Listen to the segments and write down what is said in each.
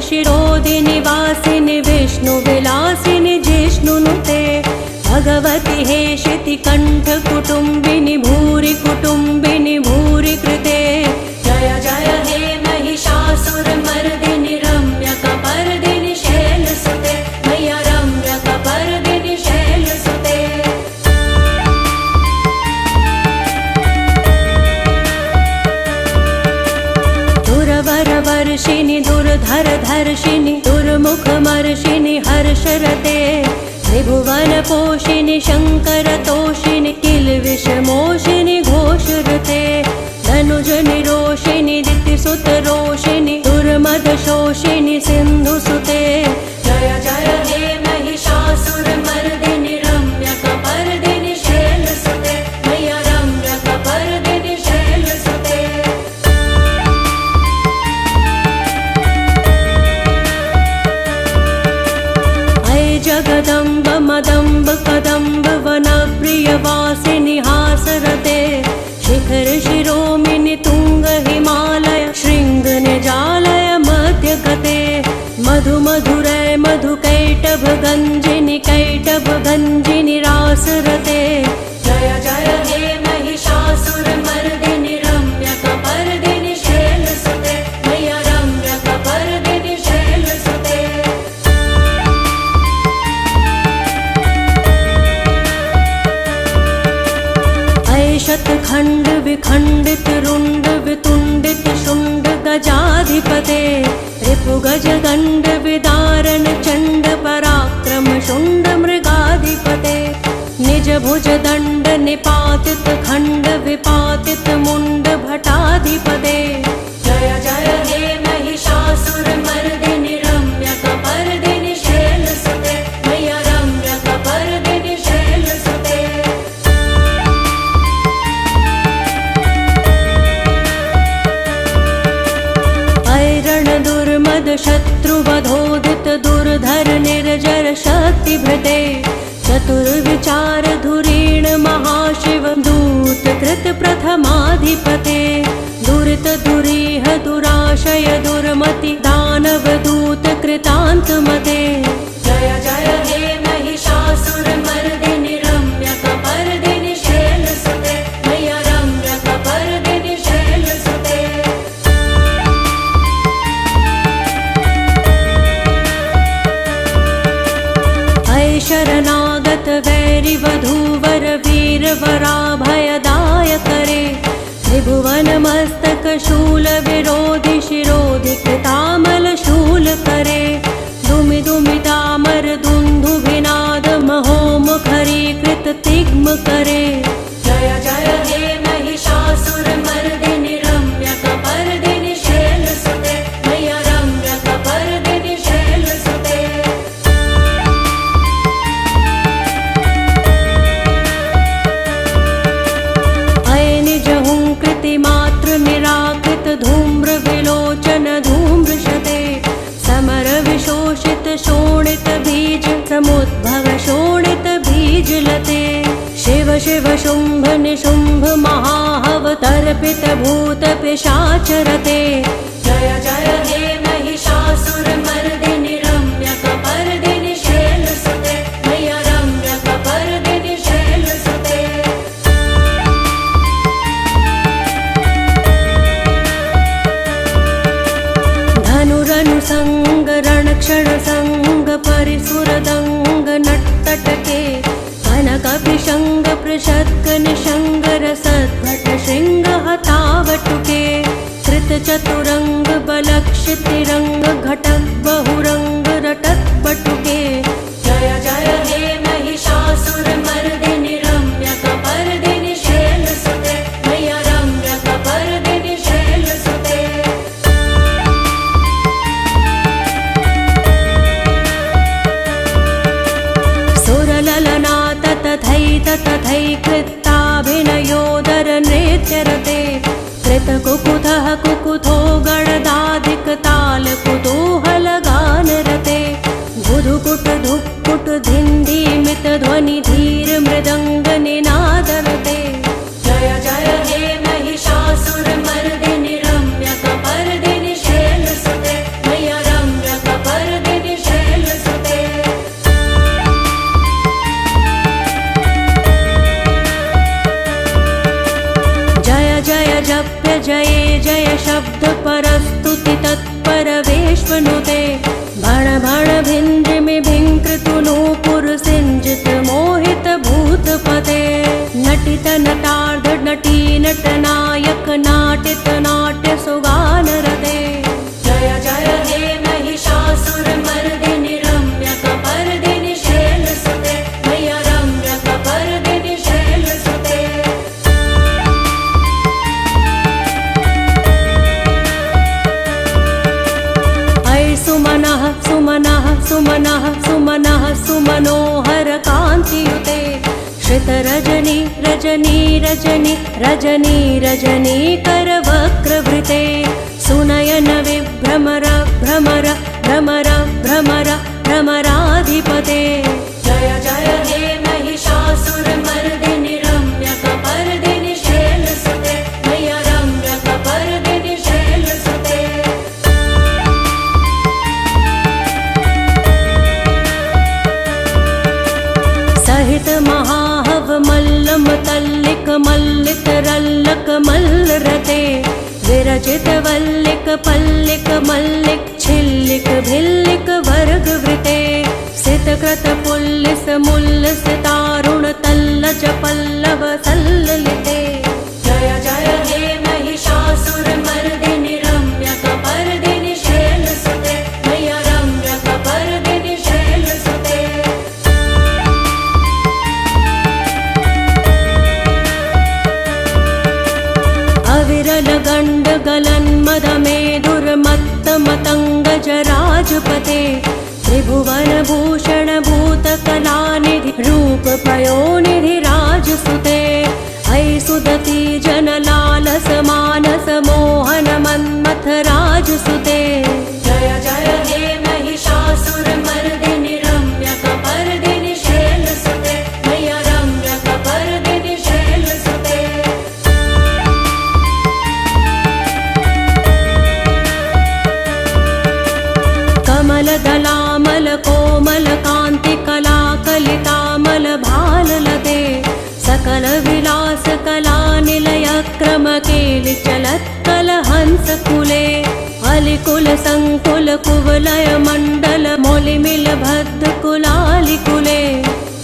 शिरोदिनि वासिनि विष्णुविलासिनि जिष्णुनुते भगवति हेशिति कंठ कुटुंबिनि भूरि कुटुंबिनि भूरि कृते जय जय हे महिषासुरमर्दिनि रम्यकपर्दिनि शैलसुते मैया रम्यकपर्दिनि शैलसुते दुरवरवर्षिणि दुर्धरधर्षिणि दुर्मुखमर्षिणि हर्षरते त्रिभुवनपोषिणि शङ्करतोषिणि किल्बिषमोषिणि घोषरते धनुजनिरोषिणि दितिसुतरोषिणि दुर्मदशोषिणि सिन्धुसुते जय जय हे महिषासुरमर्दिनि रम्यकपर्दिनि शैलसुते मैया रम्यकपर्दिनि शैलसुते जगदम्ब मदम्ब कदम्ब वनप्रियवासिनि हासरते शिखर शिरोमिनि तुंग हिमालय शृंग निजालय मध्यगते मधु मधुरै मधुकैटभ गंजिनि कैटभ गंजिनि रासरते जय जय हे महिषासुरमर्दिनि रम्यकपर्दिनि शैलसुते मैया रम्यकपर्दिनि शैलसुते शतखंड विखंडित रुंड वितुंडित शुंड गजाधिपते रिपुगज गंड विदारण चंड पराक्रम शुंड मृगाधिपते निज भुज दंड निपातित खंड विपातित मुंड भटाधिपते जय जय हे महिषासुरमर्दिनि रम्यकपर्दिनि शैलसुते मैया रम्यकपर्दिनि शैलसुते दुर्मद शत्रुवधोदित दुर्धर निर्जर शक्तिभृते चतुर्विचार धुरीण महाशिव दूत कृत प्रथमाधिपते दुरित दुरीह दुराशय दुर्मति दानव दूत कृतान्तमते जय जय हे महिषासुरमर्दिनि रम्यकपर्दिनि शैलसुते मैया रम्यकपर्दिनि शैलसुते शरणागत वैरि वधूवर वीर वराभयदाय करे त्रिभुवन मस्तक शूल विरोधि शिरोधि कृतामल शूल करे दुमि दुमि दामर दुन्दुभिनाद महोमुखरी कृत तिग्म करे जय जय हे महिषासुरमर्दिनि रम्यकपर्दिनि शैलसुते मैया रम्यकपर्दिनि शैलसुते मात्र निराकृत धूम्र विलोचन धूम्रशते समर विशोषित शोणित बीज समुद्भव शोणित बीज लते शिव शिव शुंभ निशुंभ महाहव तर्पित भूत पिशाचरते जय जय हे महिषासुरमर्दिनि रम्यकपर्दिनि शैलसुते मैया रम्यकपर्दिनि शैलसुते धनुरनुसंग रणक्षण संग परिसुरदंग नट्टटके कनकपिशंग पृषद्ग निशंग रसद्भट शृंग हतावटुके कृत चतुरंग बलक्षितिरंग घटक बहुरंग रटक बटुके जय जय हे महिषासुरमर्दिनि रम्यकपर्दिनि शैलसुते मैया रम्यकपर्दिनि शैलसुते तथैकृताभिनयोदर नृत्यरते कृतकुकुथः कुकुथो गणदाधिक तालकुतो भणभणभिन्द्रिमि भिङ्कृतुनूपुरसिञ्जित मोहित भूतपते नटित नटार्ध नटी नटनायक नाटित नाट्य सुगानरते जय जय हे महिषासुरमर्दिनि रम्यकपर्दिनि शैलसुते मय्या रम्यकपर्दिनि शैलसुते अयि सुमनः सुमनः सुमनः सुमनः सुमनोहर कान्तियुते श्रितरजनी रजनी रजनी रजनी रजनीकर वक्रवृते सुनयन विभ्रमर भ्रमर भ्रमर भ्रमर भ्रमराधिपते जय जय हे महिषासुरमर्दिनि रम्यकपर्दिनि शैलसुते मय्या रम्यकपर्दिनि शैलसुते सहित महाहव मल्लम तल्लिक मल्लित रल्लक मल्लरते विरचित वल्लिक पल्लिक मल्लिक छिल्लिक भिल्लिक वर्गवृते सितकृत पुल्लिस मुल्लिस तारुण तल्लज पल्लव सल्ललिते जय जय हे महिषासुरमर्दिनि रम्यकपर्दिनि शैलसुते मय्या रम्यकपर्दिनि शैलसुते अविरल गण्ड गलन् मदमेदुर्मत्त मतङ्गजराजपते त्रिभुवन भूषण भूतकलानिधि रूप पयोनिधि राजसुते अयि सुदती जनलालस मानस मोहन मन्मथ राजसुते जय जय हे महिषासुरमर्दिनि रम्यकपर्दिनि शैलसुते मय्या रम्यकपर्दिनि शैलसुते कमलदलामल कोमल कान्ति कला कलितामल भाललते सकल विलास कला निलय क्रम केलि चलत्कल हंस कुले अलिकुल संकुल कुवलय मण्डल मौलिमिल भद्द कुलालिकुले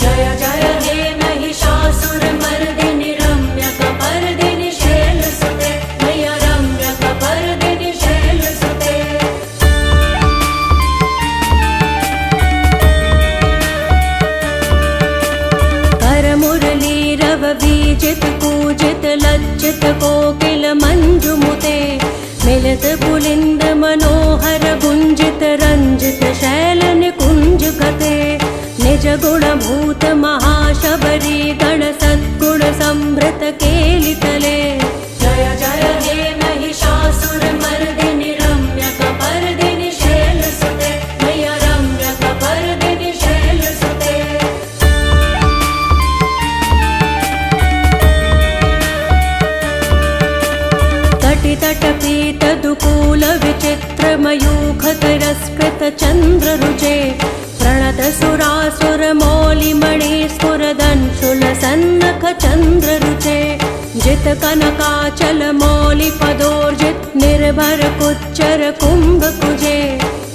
जय जय हे महिषासुरमर्दिनि रम्यकपर्दिनि शैलसुते मय्या रम्यकपर्दिनि शैलसुते करमुरलीरव बीजित कूजित लज्जित कोकिल मंजुमुते मिलित पुलिंद मनोहर गुंजित रंजित शैल निकुंज गते निज गुण भूत महाशबरी गण सद्गुण संभृत केलितले जय जय हे महिषासुरमर्दिनि रम्यकपर्दिनि शैलसुते मय्या रम्यकपर्दिनि शैलसुते तटितटपीत दुकूल विचित्र मयूख तिरस्कृत चंद्र रुचे प्रणत सुरासुर मौलिमणि स्फुरदंशुल सन्नख चंद्र रुचे जित कनकाचल मौलि पदोर्जित निर्भर कुच्चर कुंभ कुजे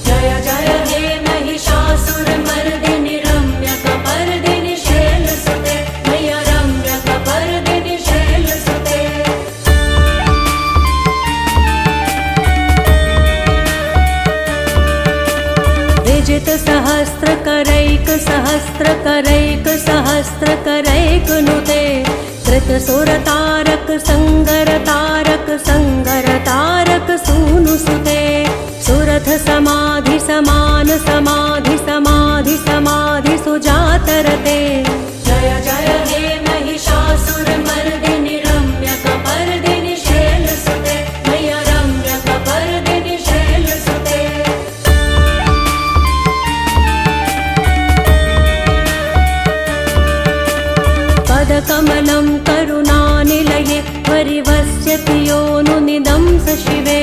जय जय हे महिषासुरमर्दिनि रम्यकपर्दिनि शैलसुते मय्या रम्यकपर्दिनि शैलसुते विजित सहस्र करैक सहस्र करैक सहस्र करैक नुते कृत सुर तारक संगर तारक संगर तारक सूनुसुते सुरथ समाधि समान समाधि समाधि समाधि सुजातरते जय जय हे महिषासुरमर्दिनि रम्यकपर्दिनि शैलसुते मय्या रम्यकपर्दिनि शैलसुते पदकमलं करुणानिलये परिवस्यति योनुनिदं स शिवे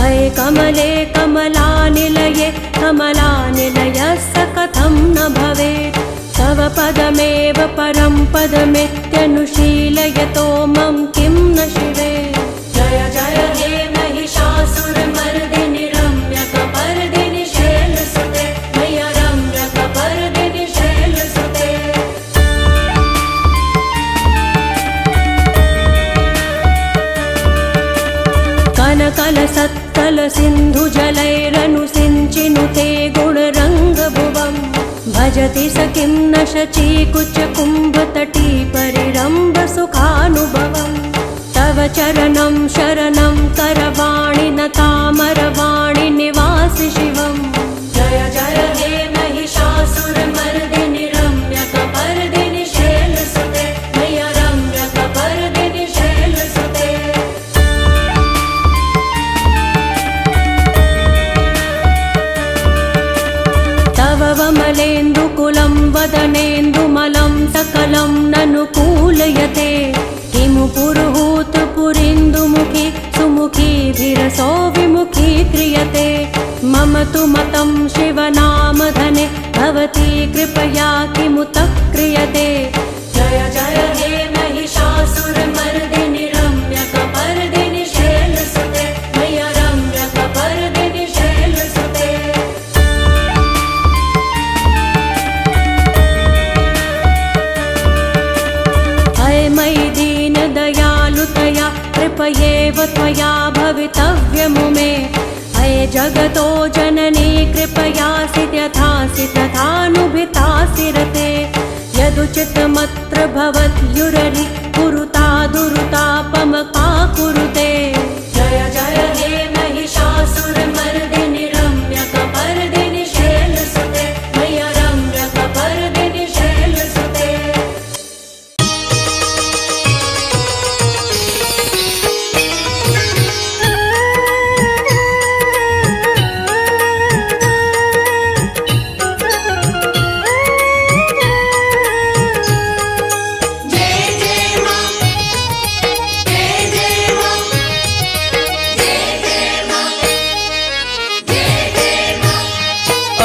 अये कमले कमलानिलये कमलानिलयस्य कथं न भवेत् तव पदमेव परं पदमित्यनुशीलयतो मम किं न शिवे जय जय हे महिषासुरमर्दिनि रम्यकपर्दिनि शैलसुते भजति स किं न शचीकुचकुम्भतटी परिरम्भ सुखानुभवम् तव चरणं शरणं करवाणि न तामरवाणि निवासि शिवम् जय जय हे महिषासुरमर्दिनि रम्यकपर्दिनि शैलसुते मय्य रम्यकपर्दिनि शैलसुते तव वमलेन्दुकुलं वदनेन्दुमलं सकलं ननुकूलयते किमु पुरुहूतपुरीन्दुमुखी सुमुखीभिरसो विमुखी क्रियते मम तु मतं शिवनामधने भवती कृपया किमुत क्रियते जय जय हे महिषासुरमर्दिनि रम्यकपर्दिनि शैलसुते मय्य रम्यकपर्दिनि शैलसुते मयि दीनदयालुतया कृपयेव त्वया भवितव्यमुमे अये जगतो जननी कृपयासि यथासि तथानुभितासि रते यदुचितमत्र भवत्युररि कुरुता दुरुतापमका कुरुते जय जय हे महिषासुरमर्दिनि रम्यकपर्दिनि शैलसुते मय्य रम्यकपर्दिनि शैलसुते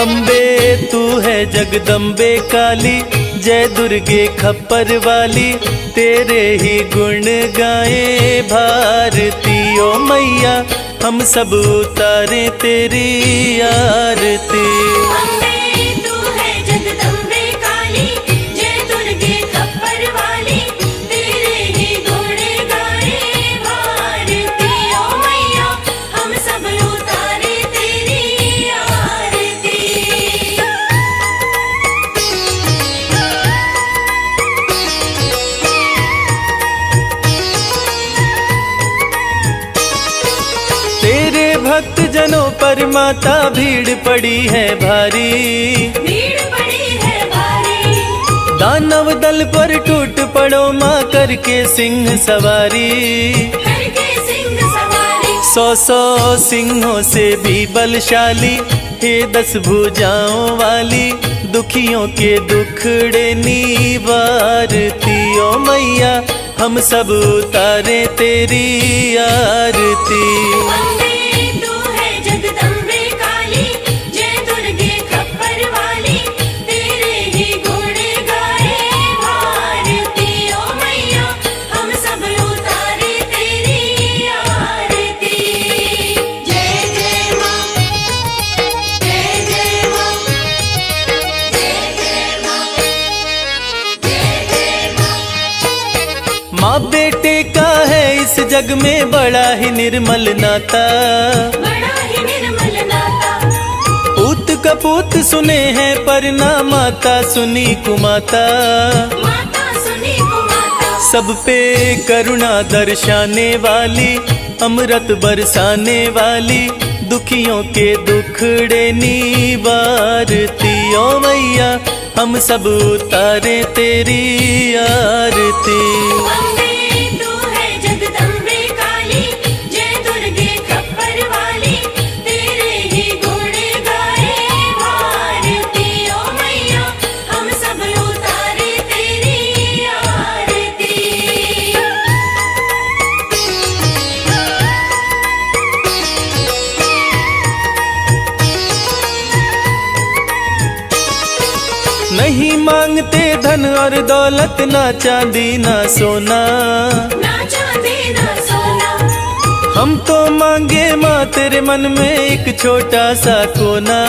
अम्बे तू है जगदम्बे काली जय दुर्गे खप्पर वाली तेरे ही गुण गाए भारती ओ मैया हम सब उतारे तेरी आरती अम्बे तू है जगदम्बे काली जय दुर्गे खप्पर वाली तेरे ही गुण गाए भारती ओ मैया हम सब उतारे तेरी आरती तेरे भक्त जनों पर माता भीड़ पड़ी है भारी भीड़ पड़ी है भारी दानव दल पर टूट पड़ो माँ करके सिंह सवारी करके सिंह सवारी 100 सिंहों से भी बलशाली हे 10 भुजाओं वाली दुखियों के दुखड़े निवारती ओ मैया हम सब उतारे तेरी आरती अम्बे तू है जगदम्बे काली जय दुर्गे खप्पर वाली तेरे ही गुण गाए भारती ओ मैया हम सब उतारे तेरी आरती जय जय माँ जय जय माँ जय जय माँ जय जय माँ माँ बेटे का है इस जग में बड़ा ही निर्मल नाता बड़ा ही निर्मल नाता पूत कपूत सुने हैं पर ना माता सुनी कुमाता माता सुनी कुमाता सब पे करुणा दर्शाने वाली अमृत बरसाने वाली दुखियों के दुखड़े निवारती ओ मैया हम सब उतारे तेरी आरती अम्बे तू है जगदम्बे काली जय दुर्गे खप्पर वाली तेरे ही गुण गाए भारती ओ मैया हम सब उतारे तेरी आरती नहीं मांगते धन और दौलत ना चांदी ना सोना ना चांदी ना सोना हम तो मांगे माँ तेरे मन में एक छोटा सा कोना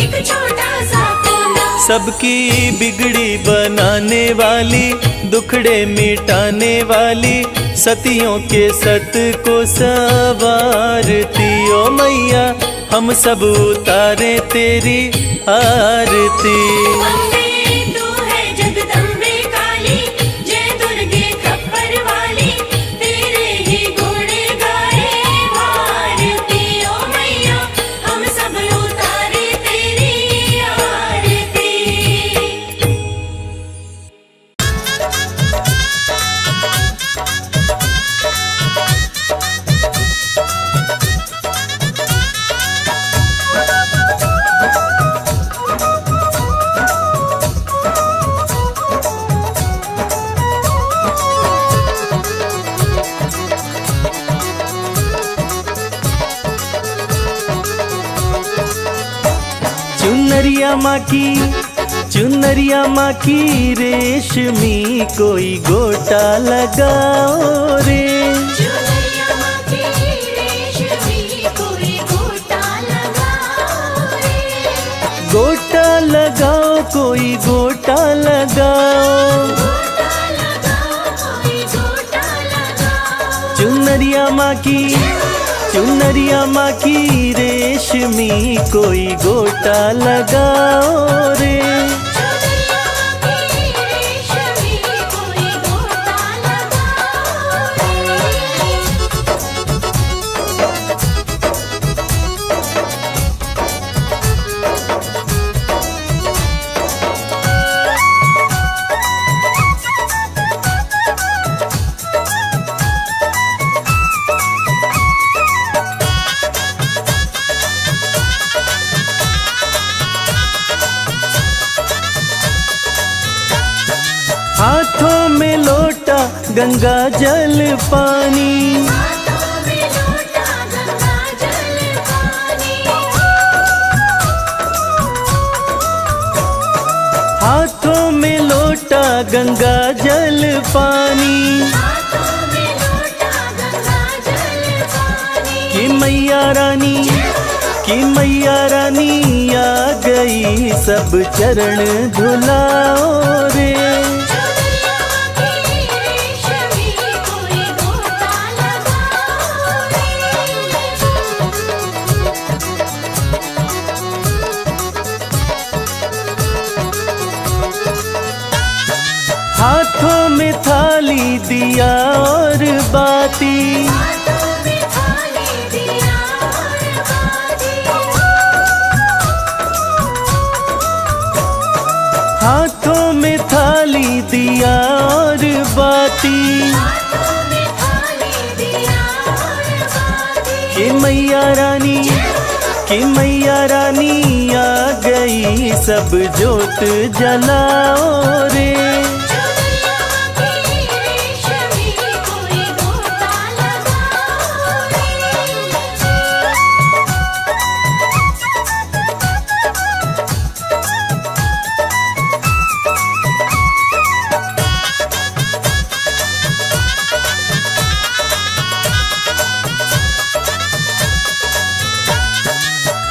एक छोटा सा कोना सबकी बिगड़ी बनाने वाली दुखड़े मिटाने वाली सतियों के सत को सवारती ओ मैया हम सब उतारे तेरी आरती। अम्बे तू है जगदम्बे काली, जय दुर्गे खप्पर वाली, तेरे ही गुण गाए भारती। ओ मैया हम सब उतारे तेरी आरती। चुनरिया माँ की रेशमी कोई गोटा लगाओ रे। चुनरिया माँ की रेशमी कोई गोटा लगाओ रे। गोटा लगाओ कोई गोटा लगाओ। गोटा लगाओ कोई गोटा लगाओ। चुनरिया माँ की रेशमी कोई गोटा लगाओ रे। चुनरिया माँ की रेशमी कोई गोटा लगाओ रे। हाथों में लोटा गंगा जल पानी। हाथों में लोटा गंगा जल पानी। हाथों में लोटा गंगा जल पानी। हाथों में लोटा गंगा जल पानी। कि मैया रानी आ गई सब चरण धुलाओ रे। चुनरिया माँ की रेशमी कोई गोटा लगाओ रे। हाथों में थाली दिया और बाती। हाथों में थाली दिया और बाती। हाथों में थाली दिया और बाती। हाथों में थाली दिया और बाती। कि मैया रानी आ गई सब जोत जलाओ रे। चुनरिया माँ की रेशमी कोई गोटा लगाओ रे।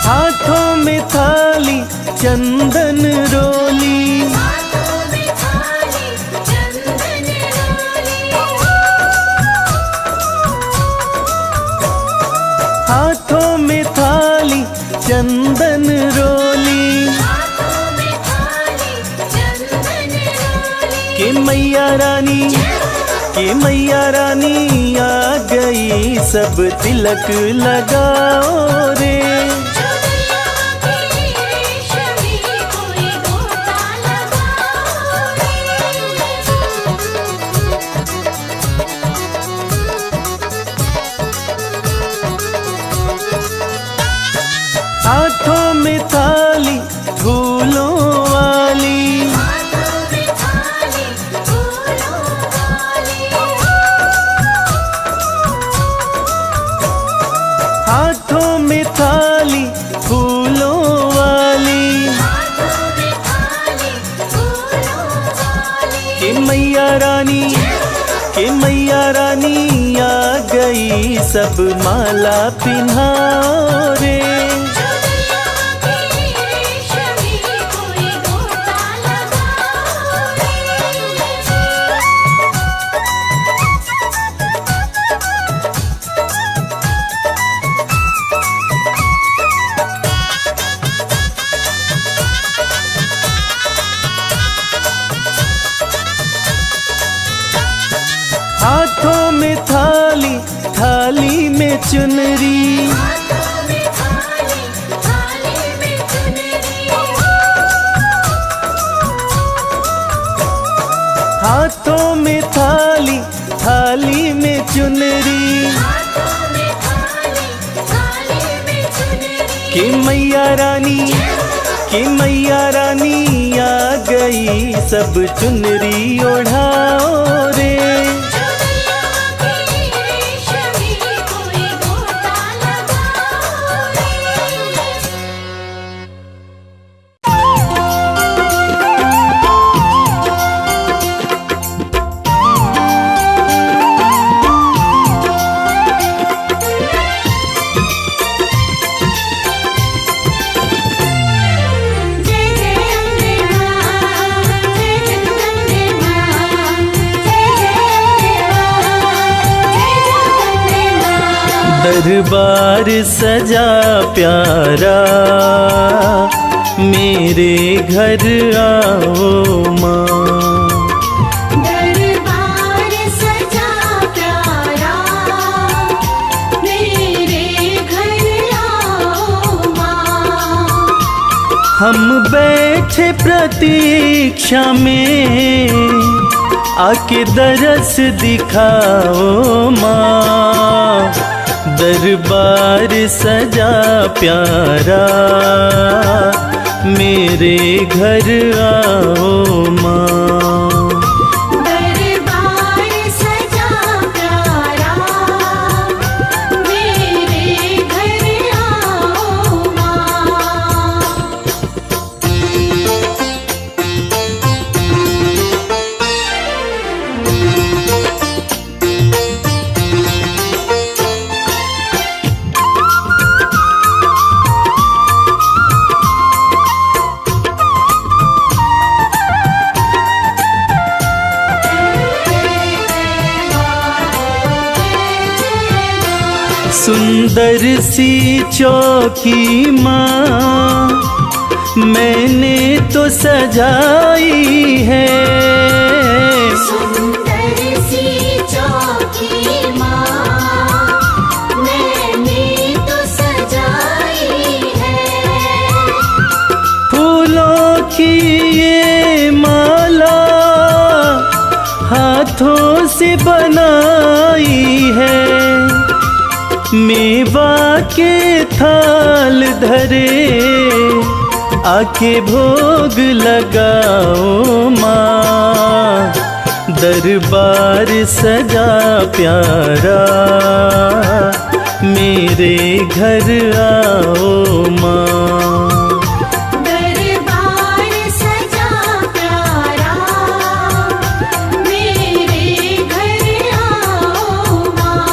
हाथों में थाली चंदन रोली। हाथों में थाली चंदन रोली। हाथों में थाली चंदन रोली। हाथों में थाली चंदन रोली। कि मैया रानी आ गई सब तिलक लगाओ रे। चुनरिया माँ की रेशमी कोई गोटा लगाओ रे। हाथों में थाली फूलों वाली। हाथों में थाली फूलों वाली। हाथों में थाली फूलों वाली। हाथों में थाली फूलों वाली। कि मैया रानी आ गई सब माला पिन्हाओ रे। चुनरिया माँ की रेशमी कोई गोटा लगाओ रे। में चुनरी, हाथों में थाली, थाली में चुनरी। हाथों में थाली, थाली में चुनरी, हाथों में थाली, थाली में चुनरी। कि मैया रानी, कि मैया रानी आ गई, सब चुनरी ओढ़ाओ रे। चुनरिया की रेशमी कोई गोटा लगाओ रे। जय जय अम्बे मां, जय जगदम्बे मां, जय जय अम्बे मां, जय जगदम्बे मां। दरबार सजा प्यारा, मेरे घर आओ माँ। दरबार सजा प्यारा, मेरे घर आओ मां। हम बैठे प्रतीक्षा में, आके दरस दिखाओ माँ। दरबार सजा प्यारा, मेरे घर आओ माँ। दरबार सजा प्यारा, मेरे घर आओ मां। सुंदर सी चौकी माँ, मैंने तो सजाई है। सुंदर सी चौकी मां, मैंने तो सजाई है। फूलों की ये माला, हाथों से बनाई है। मेवा के थाल धरे, आके भोग लगाओ माँ। दरबार सजा प्यारा, मेरे घर आओ माँ। दरबार सजा प्यारा, मेरे घर आओ मां।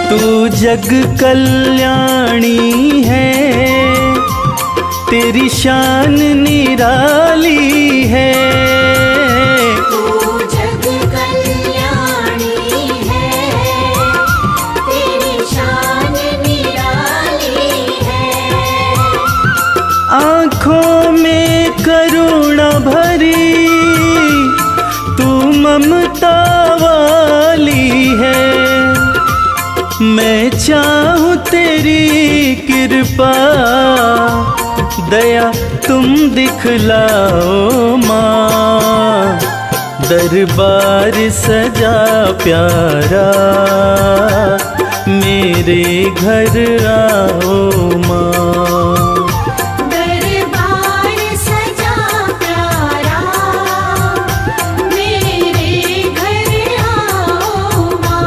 तू जग कल्याणी है, तेरी शान निराली है। तू जग कल्याणी है, तेरी शान निराली है। आँखों में करुणा भरी, तू ममता वाली है। मैं चाहूँ तेरी कृपा, दया तुम दिखलाओ माँ। दरबार सजा प्यारा, मेरे घर आओ माँ। दरबार सजा प्यारा, मेरे घर आओ मां।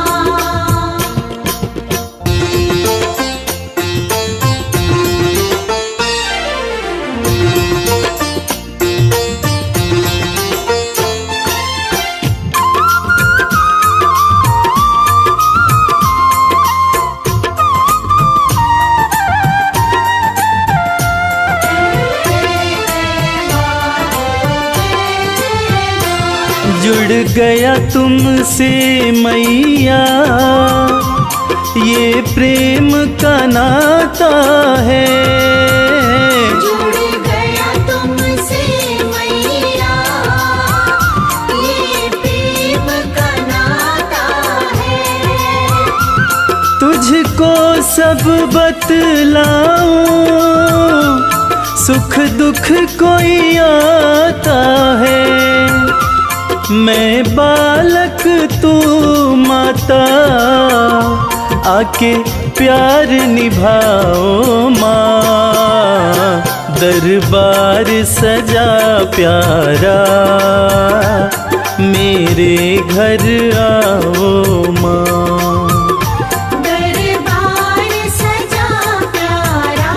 जुड़ गया तुमसे मैया, ये प्रेम का नाता है। जुड़ गया तुमसे मैया, ये प्रेम का नाता है। तुझको सब बतलाऊं, सुख दुख कोई आता है। मैं बालक तू माता, आके प्यार निभाओ माँ। दरबार सजा प्यारा, मेरे घर आओ माँ। दरबार सजा प्यारा,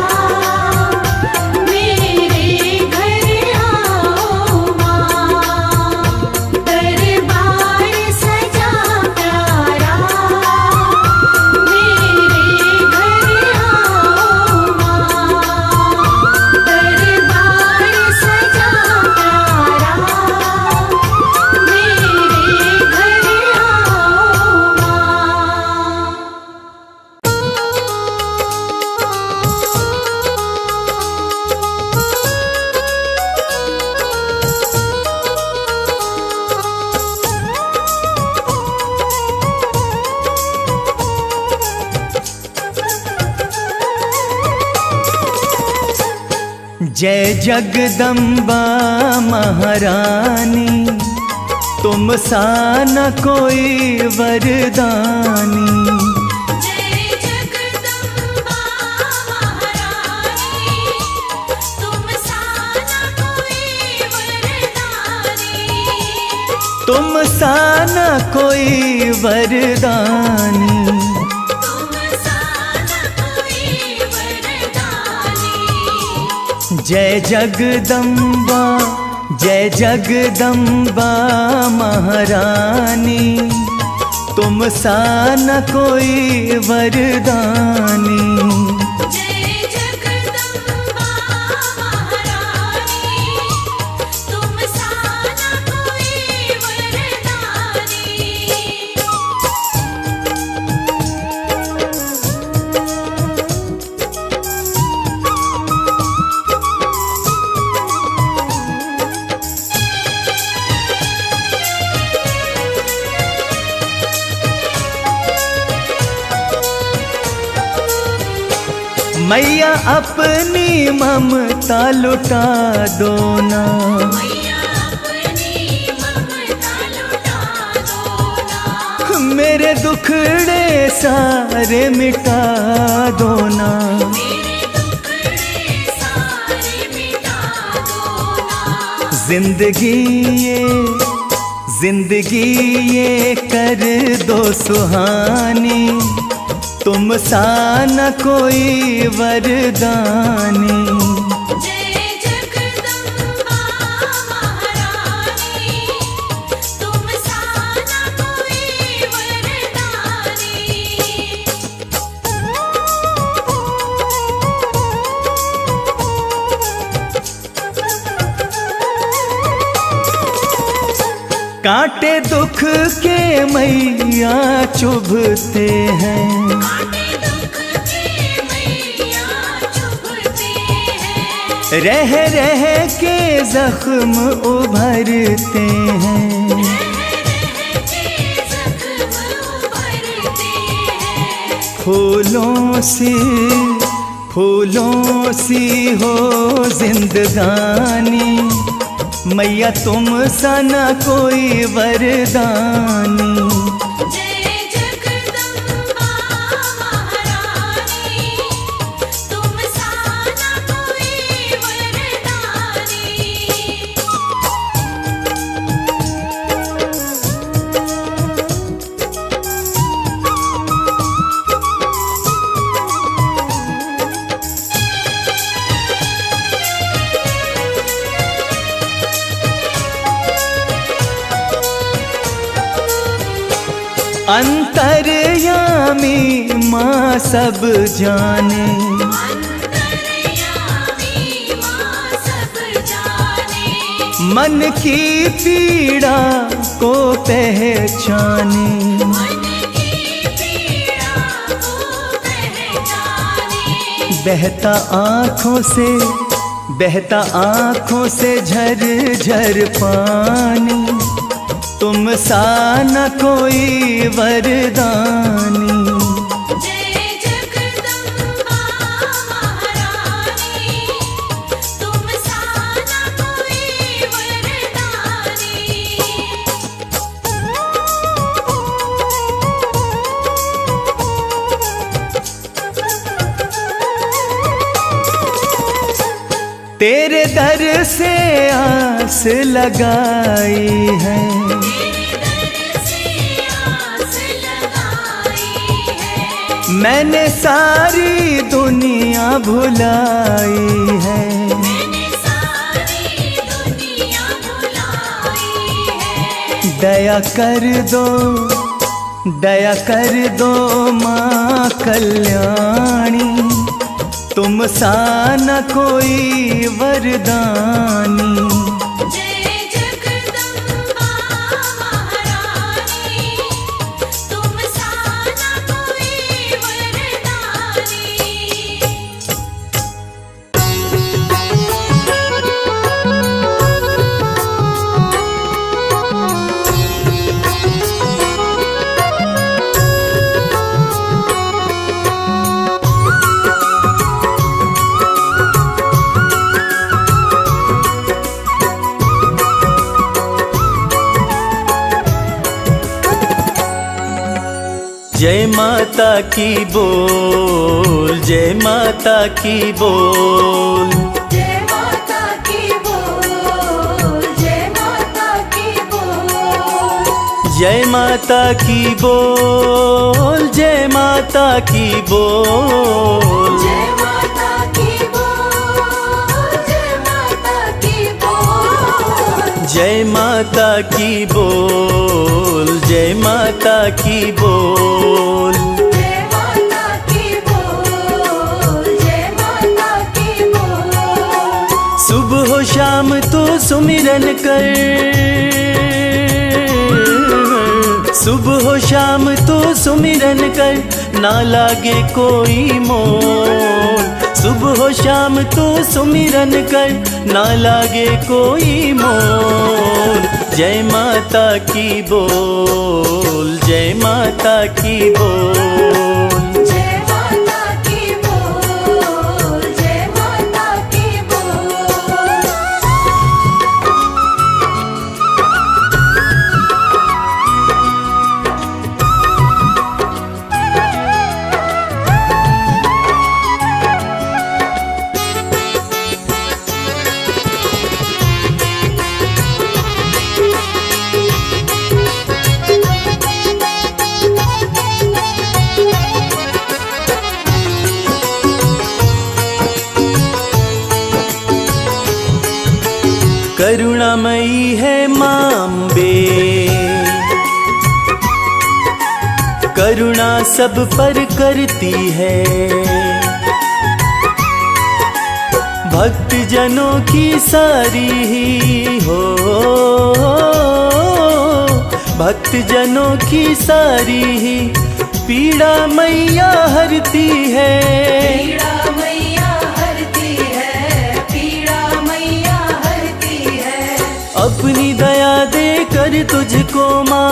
मेरे घर आओ माँ। दरबार सजा प्यारा, मेरे घर आओ माँ। दरबार सजा प्यारा, मेरे घर आओ माँ। जय जगदम्बा महारानी, तुम सा न कोई वरदानी। जय जगदम्बा महारानी, तुम सा न कोई वरदानी। तुम सा न कोई वरदानी। तुम सा न कोई वरदानी। जय जगदम्बा, जय जगदम्बा महारानी, तुम सा न कोई वरदानी। जय जगदम्बा महारानी, तुम सा न कोई वरदानी। मैया अपनी ममता लुटा दो ना, मैया अपनी ममता लुटा दो ना। मेरे दुखड़े सारे मिटा दो ना। मेरे दुखड़े सारे मिटा दो ना। जिंदगी ये कर दो सुहानी, तुम सा न कोई वरदानी। जय जगदम्बा महारानी, तुम सा न कोई वरदानी। कांटे दुख के मैया चुभते हैं, कांटे दुख के मैया चुभते हैं। रह रह के जख्म उभरते हैं। रह के जख्म उभरते हैं। फूलों सी हो जिंदगानी, मैया तुम सा न कोई वरदानी। जय जगदम्बा महारानी, तुम सा न कोई वरदानी। अंतर्यामी माँ सब जाने, अंतर्यामी माँ सब जाने। मन की पीड़ा को पहचाने। मन की पीड़ा बहता आँखों से झर झर पानी, तुम सा न कोई वरदानी। जय जगदम्बा महारानी, तुम सा न कोई वरदानी। तेरे दर से आस लगाई है, तेरे दर से आस लगाई है, मैंने सारी दुनिया भुलाई है। मैंने सारी दुनिया भुलाई है। दया कर दो माँ कल्याणी, तुम सा न कोई वरदानी। जय जगदम्बा महारानी, तुम सा न कोई वरदानी। जय माता की बोल, जय माता की बोल, जय माता की बोल, जय माता की बोल, जय माता की बोल, जय माता की बोल। जय माता की बोल, जय माता की बोल, जय माता की बोल, जय माता की बोल। जय माता की बोल, जय माता की बोल। सुबह हो शाम तो सुमिरन कर, सुबह हो शाम तो सुमिरन कर, ना लागे कोई मोल। सुबह हो शाम तो सुमिरन कर, ना लागे कोई मोल। जय माता की बोल, जय माता की बोल। जय माता की बोल, जय माता की बोल। करुणामयी है माँ अम्बे, करुणा सब पर करती है। भक्त जनों की सारी ही हो, भक्त जनों की सारी ही पीड़ा मैया हरती है। पीड़ा मैया हरती है, पीड़ा मैया हरती है। अपनी दया देकर तुझको माँ,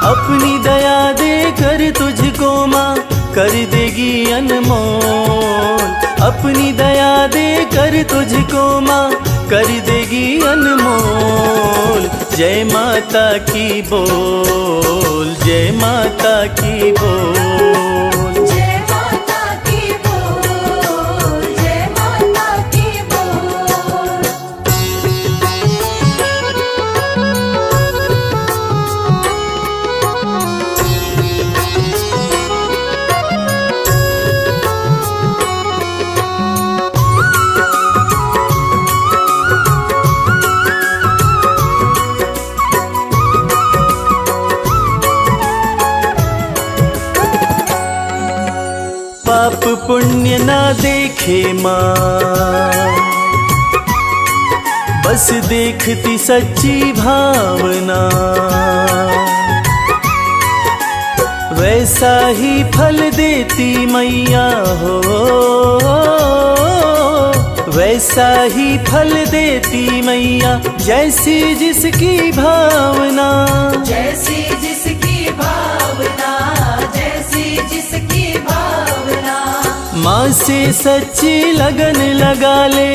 अपनी दया देकर तुझको माँ कर देगी अनमोल। अपनी दया देकर तुझको माँ कर देगी अनमोल। जय माता की बोल, जय माता की बोल। जय माता की बोल, जय माता की बोल। पाप पुण्य ना देखे माँ, बस देखती सच्ची भावना। वैसा ही फल देती मैया हो, वैसा ही फल देती मैया, जैसी जिसकी भावना, जैसी जिसकी भावना, जैसी जिसकी भावना। माँ से सच्ची लगन लगा ले,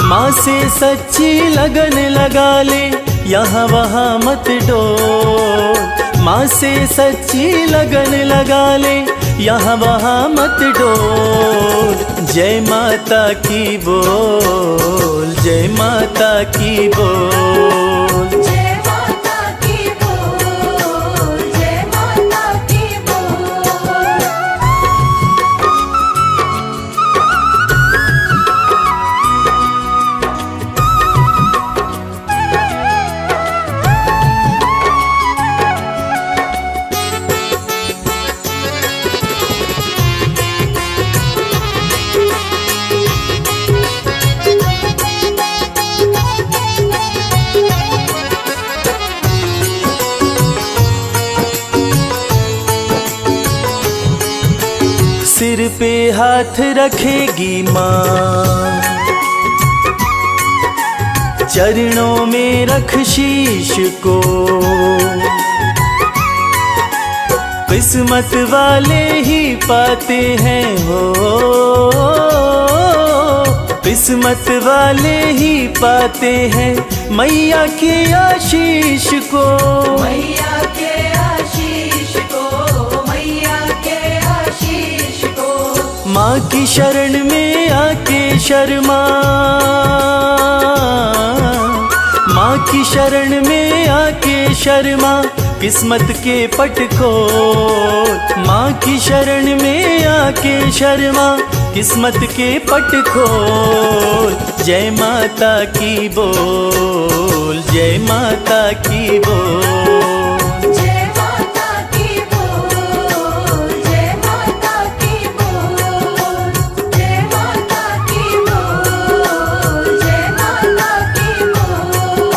माँ से सच्ची लगन लगा ले, यहाँ वहाँ मत डोल। माँ से सच्ची लगन लगा ले, यहाँ वहाँ मत डोल। जय माता की बोल, जय माता की बोल। जय माता की बोल, जय माता की बोल। सिर पे हाथ रखेगी माँ, चरणों में रख शीश को। किस्मत वाले ही पाते हैं हो, किस्मत वाले ही पाते हैं मैया के आशीष को। मैया के आशीष को, मैया के आशीष को। माँ की शरण में आके शर्मा, माँ की शरण में आके शर्मा, किस्मत के पट खोल। माँ की शरण में आके शर्मा, किस्मत के पट खोल। जय माता की बोल, जय माता की बोल। जय माता की बोल, जय माता की बोल। जय माता की बोल, जय माता की बोल।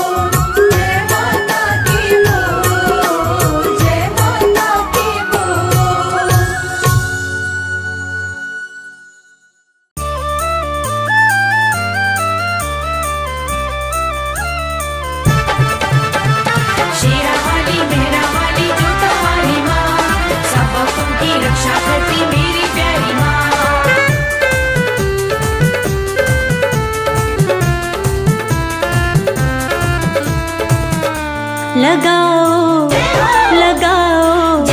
जय माता की बोल, जय माता की बोल। शेरा वाली, मेहरा वाली, जोता वाली माँ, सब भक्तों की रक्षा करती मेरी प्यारी माँ। लगाओ लगाओ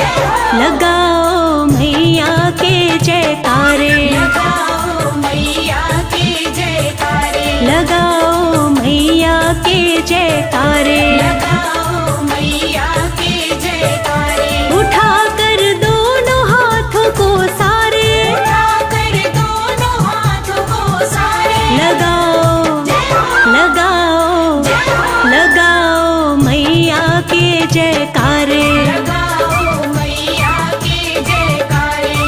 लगाओ मैया के जयकारे, लगाओ मैया के जयकारे, लगाओ मैया के जयकारे। लगाओ मैया के जयकारे। उठाकर दोनों हाथों को सारे, उठाकर दोनों हाथों को सारे। लगाओ लगाओ लगाओ मैया के जयकारे। लगाओ मैया के जयकारे।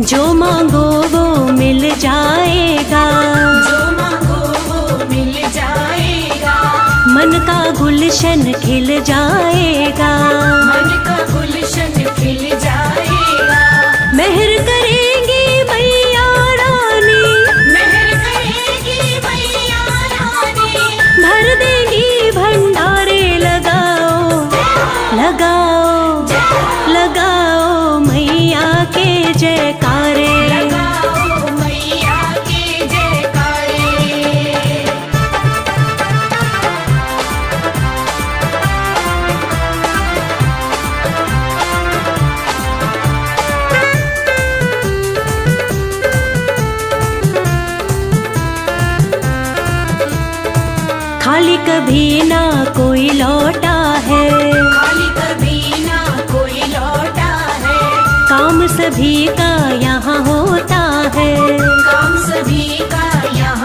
जो मांगो वो मिल जाएगा, जो मांगो वो मिल जाएगा। मन का गुलशन खिल जाएगा, मन का गुलशन खिल जाएगा। मेहर करेंगी मैया रानी, मेहर करेगी मैया रानी। भर देंगी भंडारे। लगाओ लगाओ लगाओ मैया के जयकारे। लगाओ मैया के जयकारे। खाली कभी ना कोई लौटा है, खाली कभी ना कोई लौटा है। काम सभी का यहाँ होता है। काम सभी का यहाँ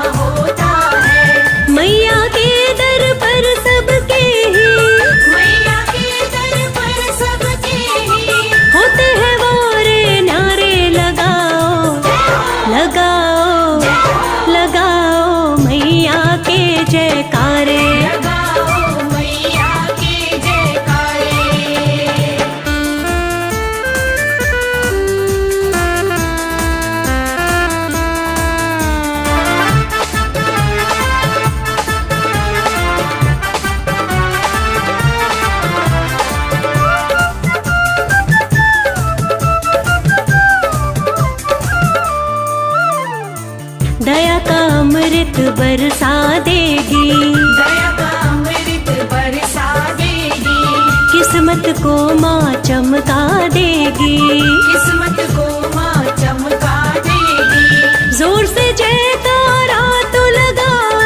अमृत बरसा देगी, दया का अमृत बरसा देगी, किस्मत को माँ चमका देगी, किस्मत को माँ चमका देगी। जोर से जयकारा तो लगाओ,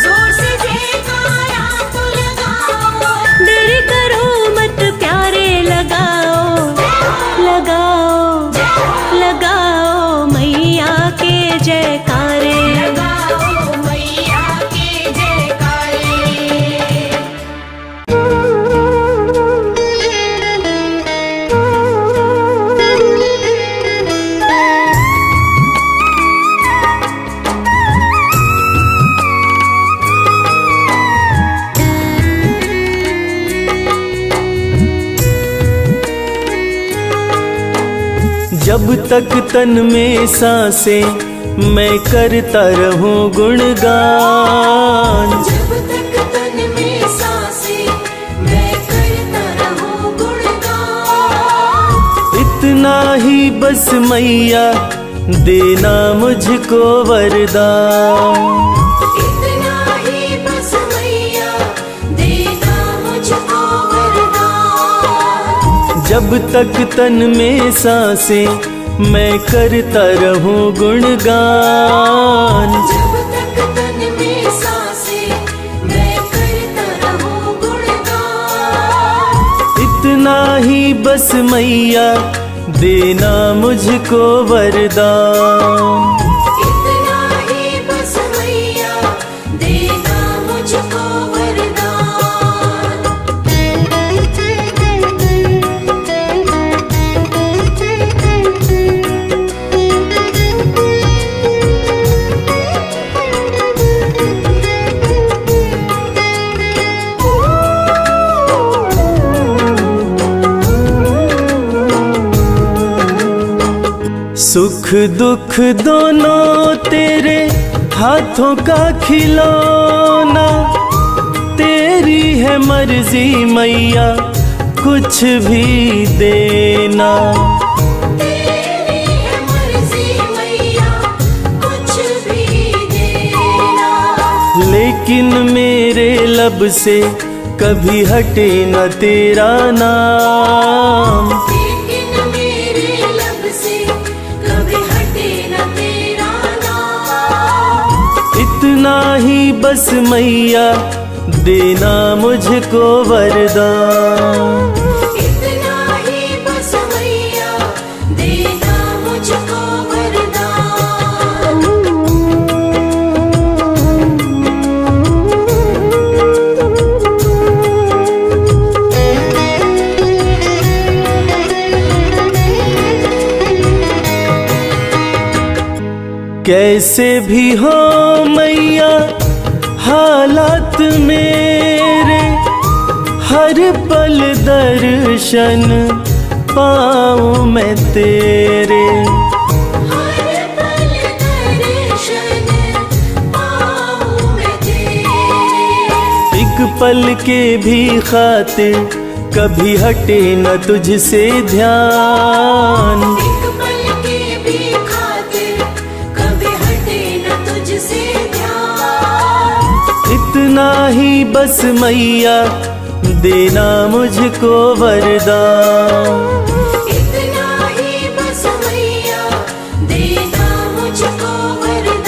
जोर से जयकारा तो लगाओ, देरी करो मत प्यारे, लगाओ लगाओ लगाओ मैया के जयकारे। लगाओ मैया के जयकारे। जब तक तन में सांसें मैं करता रहूं गुणगान, जब तक तन में सांसें मैं करता रहूं गुणगान, इतना ही बस मैया देना मुझको वरदान। इतना ही बस मैया देना मुझको वरदान। जब तक तन में सांसें मैं करता रहूं गुणगान, जब तक तन में सांसें मैं करता रहूं गुणगान, इतना ही बस मैया देना मुझको वरदान। इतना ही बस मैया देना मुझको वरदान। सुख दुख दोनों तेरे हाथों का खिलौना, तेरी है मर्जी मैया कुछ भी देना। तेरी है मर्जी मैया कुछ भी देना, लेकिन मेरे लब से कभी हटे न तेरा नाम। लेकिन मेरे लब से कभी हटे न तेरा नाम। इतना ही बस मैया देना मुझको वरदान। इतना ही बस मैया देना मुझको वरदान। कैसे भी हो मैया हालात मेरे, हर पल दर्शन पाऊं मैं तेरे। हर पल दर्शन पाऊं मैं तेरे। एक पल के भी खातिर कभी हटे न तुझसे ध्यान। एक पल के भी खातिर कभी हटे न तुझसे ध्यान। इतना ही बस मैया देना मुझको वरदान। इतना ही बस मैया देना मुझको वरदान।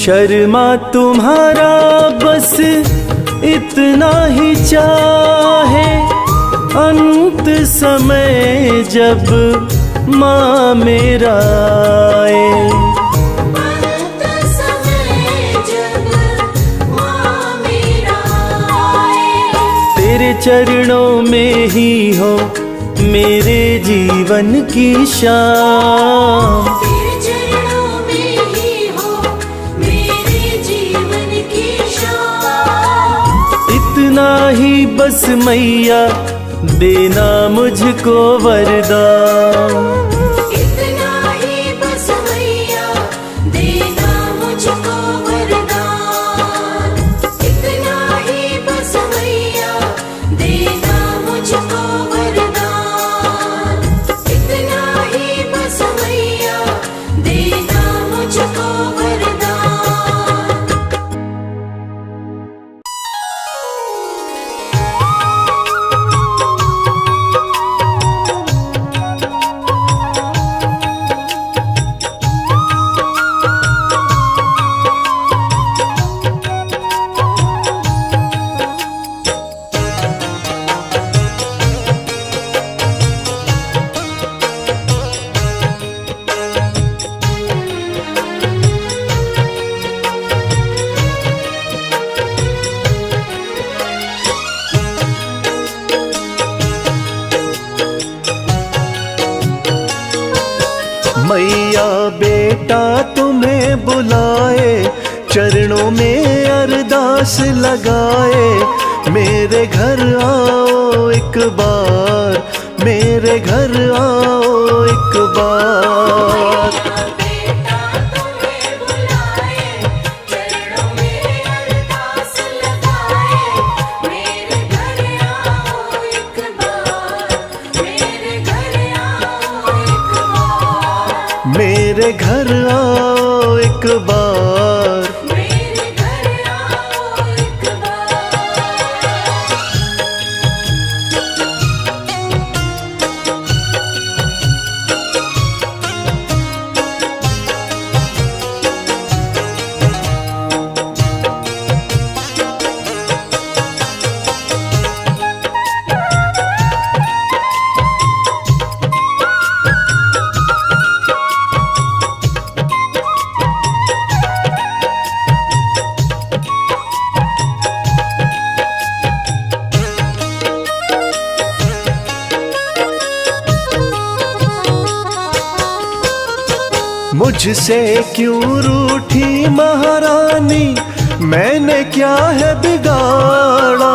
शर्मा तुम्हारा बस इतना ही चाहे, अंत समय जब माँ मेरा आए। अंत समय जब माँ मेरा आए। तेरे चरणों में ही हो मेरे जीवन की शाम। तेरे चरणों में ही हो मेरे जीवन की शाम। इतना ही बस मैया देना मुझको वरदान। इतना ही बस मैया देना मुझको वरदान। इतना ही बस मैया देना मुझको वरदान। इतना ही बस मैया देना मुझको वरदान। मैया बेटा तुम्हें बुलाए, चरणों में अरदास लगाए। मेरे घर आओ एक बार, मेरे घर आओ एक बार। बेटा तुम्हें बुलाए, चरणों में अरदास लगाए। मेरे घर आओ एक बार, मेरे घर आओ एक बार। मेरे घर आओ एक बार। मेरे घर आओ एक बार। मुझसे क्यों रूठी महारानी, मैंने क्या है बिगाड़ा।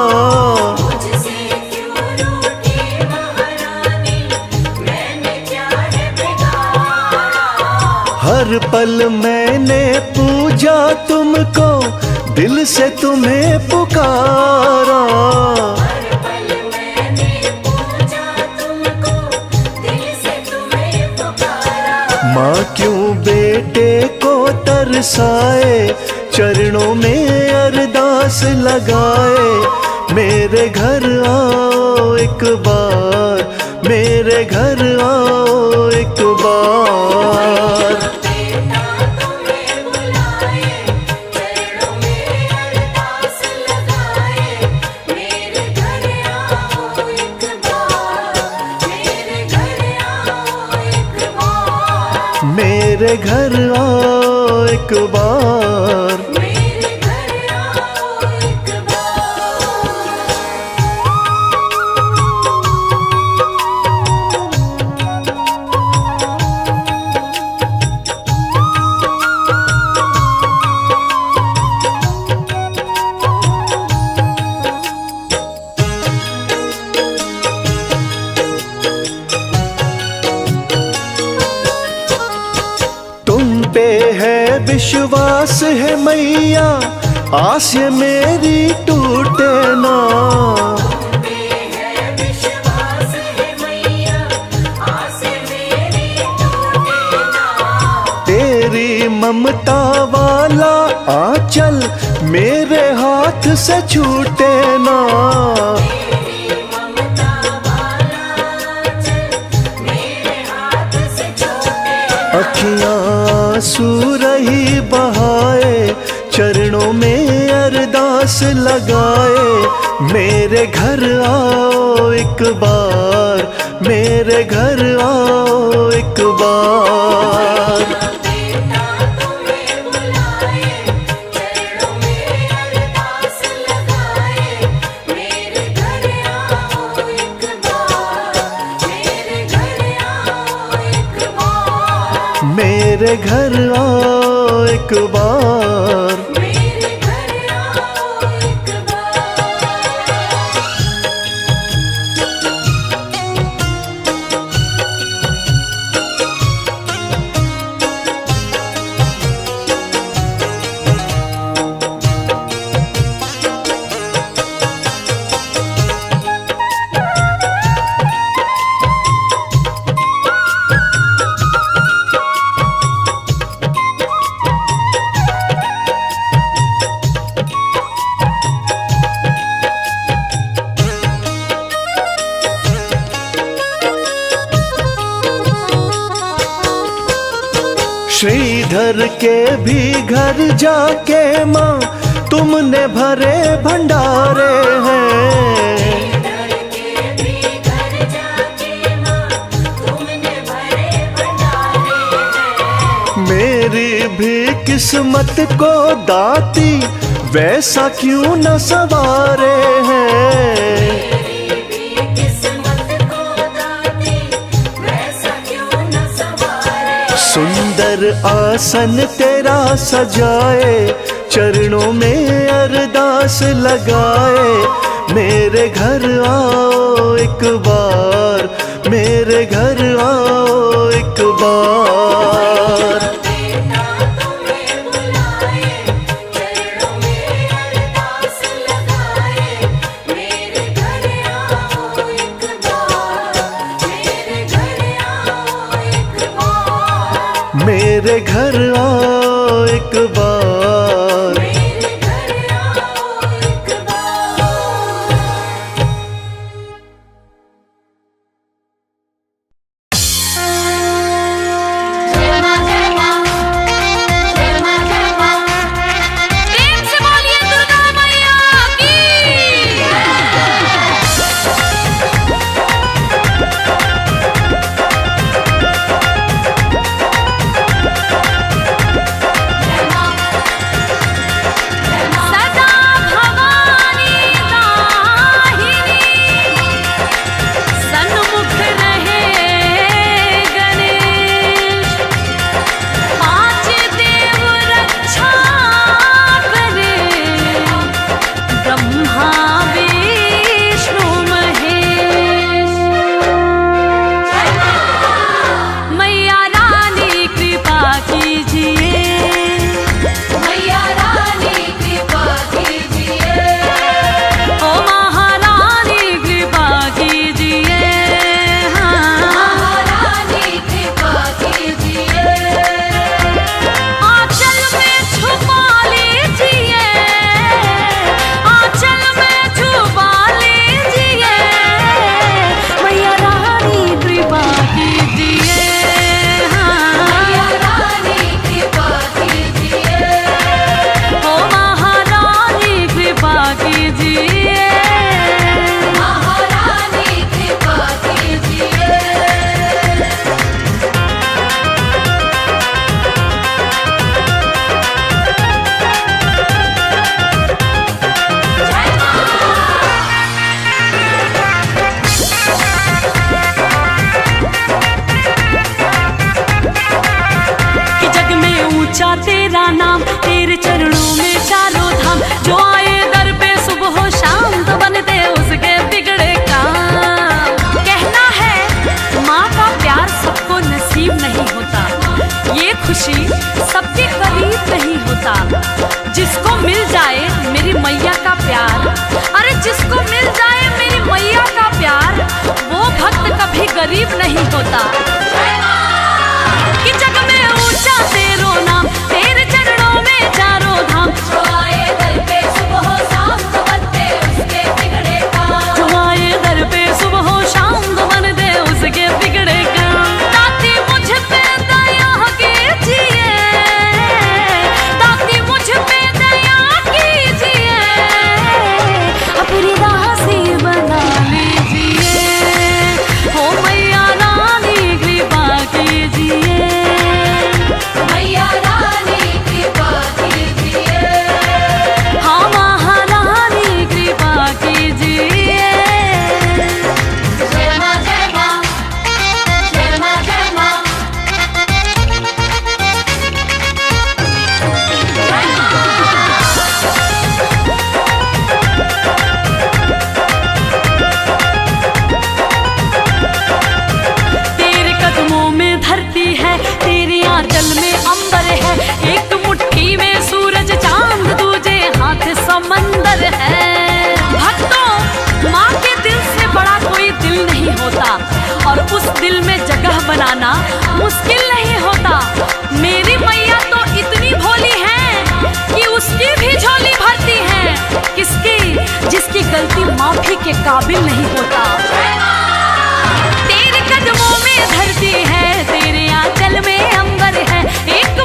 मुझसे क्यों रूठी महारानी, मैंने क्या है बिगाड़ा। हर पल मैंने पूजा तुमको, दिल से तुम्हें पुकारा। हर पल मैंने पूजा तुमको, दिल से तुम्हें पुकारा। माँ क्यों बेटे को तरसाए, चरणों में अरदास लगाए। मेरे घर आओ एक बार, मेरे घर आओ एक बार। बेटा तुम्हें बुलाए, चरणों में अरदास लगाए। मेरे घर आओ एक बार, मेरे घर आओ एक बार। मेरे घर आओ एक बार। मेरे घर आओ एक बार। तुम पे है विश्वास है मैया, आस ये मेरी टूटे ना। है विश्वास है मैया, आस मेरी टूटे ना। तेरी ममता वाला आंचल मेरे हाथ से छूटे ना। तेरी ममता वाला चल मेरे हाथ से छूटे ना। अखियां आंसू रही बहाए, चरणों में अरदास लगाए। मेरे घर आओ एक बार, मेरे घर आओ एक बार। बेटा तुम्हें बुलाए, चरणों में अरदास लगाए। मेरे घर आओ एक बार, मेरे घर आओ एक बार। मेरे घर आओ एक बार। मेरे घर आओ एक बार। श्रीधर के भी घर जाके माँ तुमने भरे भंडारे हैं। श्रीधर के भी घर जाके माँ तुमने भरे भंडारे हैं। मेरी भी किस्मत को दाती वैसा क्यों न सवारे हैं। मेरी भी किस्मत को दाती वैसा क्यों न सवारे। सुंदर आसन तेरा सजाए, चरणों में अरदास लगाए। मेरे घर आओ एक बार, मेरे घर आओ एक बार। बेटा तुम्हें बुलाए, चरणों में अरदास लगाए। मेरे घर आओ एक बार, मेरे घर आओ एक बार। मेरे घर आओ एक बार। मेरे घर आओ एक बार। प्रेम से बोलिए दुर्गा मैया की। सदा भवानी दाहिनी, सन्मुख रहे गणेश। पांच देव रक्षा करे, ब्रह्मा विष्णु महेश। मैया रानी कृपा कीजिए, मैया रानी कृपा कीजिए। ओ महारानी कृपा कीजिए। महारानी कृपा कीजिए। आंचल में छुपा लीजिए, आंचल में छुपा लीजिए। मैया रानी कृपा कीजिए। मैया रानी कृपा कीजिए। ओ महारानी कृपा कीजिए। महारानी कृपा कीजिए। कि जग में ऊंचा तेरा नाम, तेरे चरणों में चारों धाम। जो आए दर पे सुबह हो शाम, तो बनते उसके बिगड़े काम। कहना है माँ का प्यार सबको नसीब नहीं होता, ये खुशी सबके करीब नहीं होता। जिसको मिल जाए मेरी मैया का प्यार, अरे जिसको मिल जाए मेरी मैया का प्यार, वो भक्त कभी गरीब नहीं होता। कि जग में ऊंचा तेरो नाम, तेरे चरणों में चारों धाम। जो आए दर पे सुबह हो शाम, तो बनते उसके बिगड़े काम। जो आए दर पे सुबह हो शाम, तो बन दे उसके बिगड़े काम। दाती मुझ पे दया कीजिए, दाती मुझ पे दया कीजिए। अपनी दासी बना लीजिए, हो मैया रानी कृपा कीजिए। मैया रानी कृपा कीजिए। हाँ महारानी कृपा कीजिए। जय माँ जय माँ, जय माँ जय माँ। तेरे कदमों में धरती है, तेरे आंचल में अंबर है। एक मुट्ठी में सूरज चांद, दूजे हाथ समंदर है। भक्तों, माँ के दिल से बड़ा कोई दिल नहीं होता, और उस दिल में जगह बनाना मुश्किल नहीं होता। मेरी मैया तो इतनी भोली है कि उसकी भी झोली भरती है। किसकी? जिसकी गलती माफी के काबिल नहीं होता। तेरे कदमों में धरती है, तेरे आंचल में अंबर है। एक